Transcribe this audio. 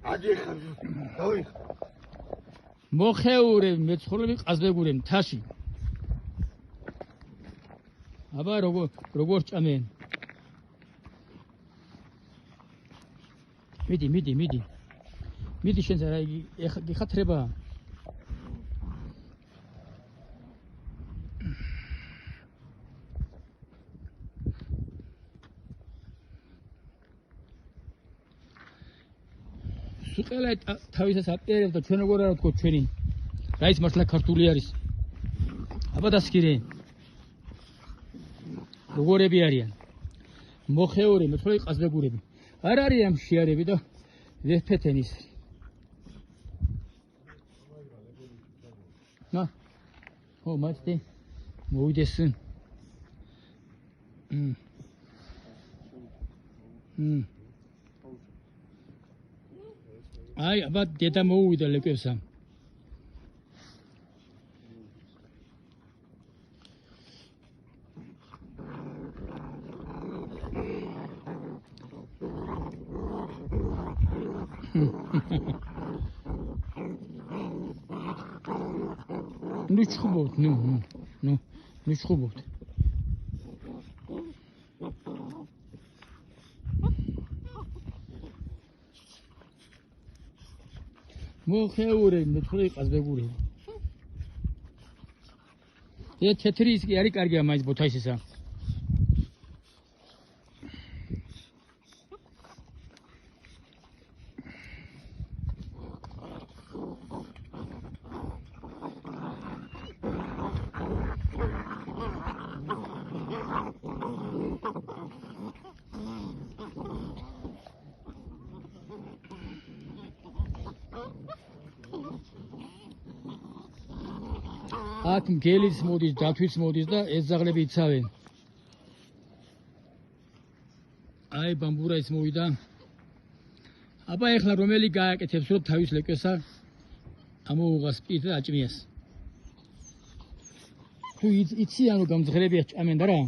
აჯიხარ დავი მოხეური მეცხოველები ყაზბეგური მთაში აბა როგორ ჭამენ მიდი შენ რა გიხათრება სუყელა თავისას აპირებს და ჩვენ როგორ არა თქო ჩვენი რა ის მართლა ქართული არის აბა დასკირე როგორები არიან მოხეური მეცხოველი ყაზბეგურები არ არის ამ შეარები და ვეფეთენ ის ნა ო მათი მოვიდეს აი აბა დედა მოუვიდა ლეკევსა ну чхубот ну чхубот მოხეური მეცხოველი ყაზბეგური თეთრი ის კი არის კარგია მაინც ბოთაისისა აქ მგელიც მოდის, დათვიც მოდის და ეს ზაღლები იცავენ. აი ბამბურაიც მოვიდა. აბა ეხლა რომელი გააკეთებს რომ თავის ლეკესა ამოუღას პირ და აჭმიას. თუ იციან რომ გამძღრებია ჭამენ და რა?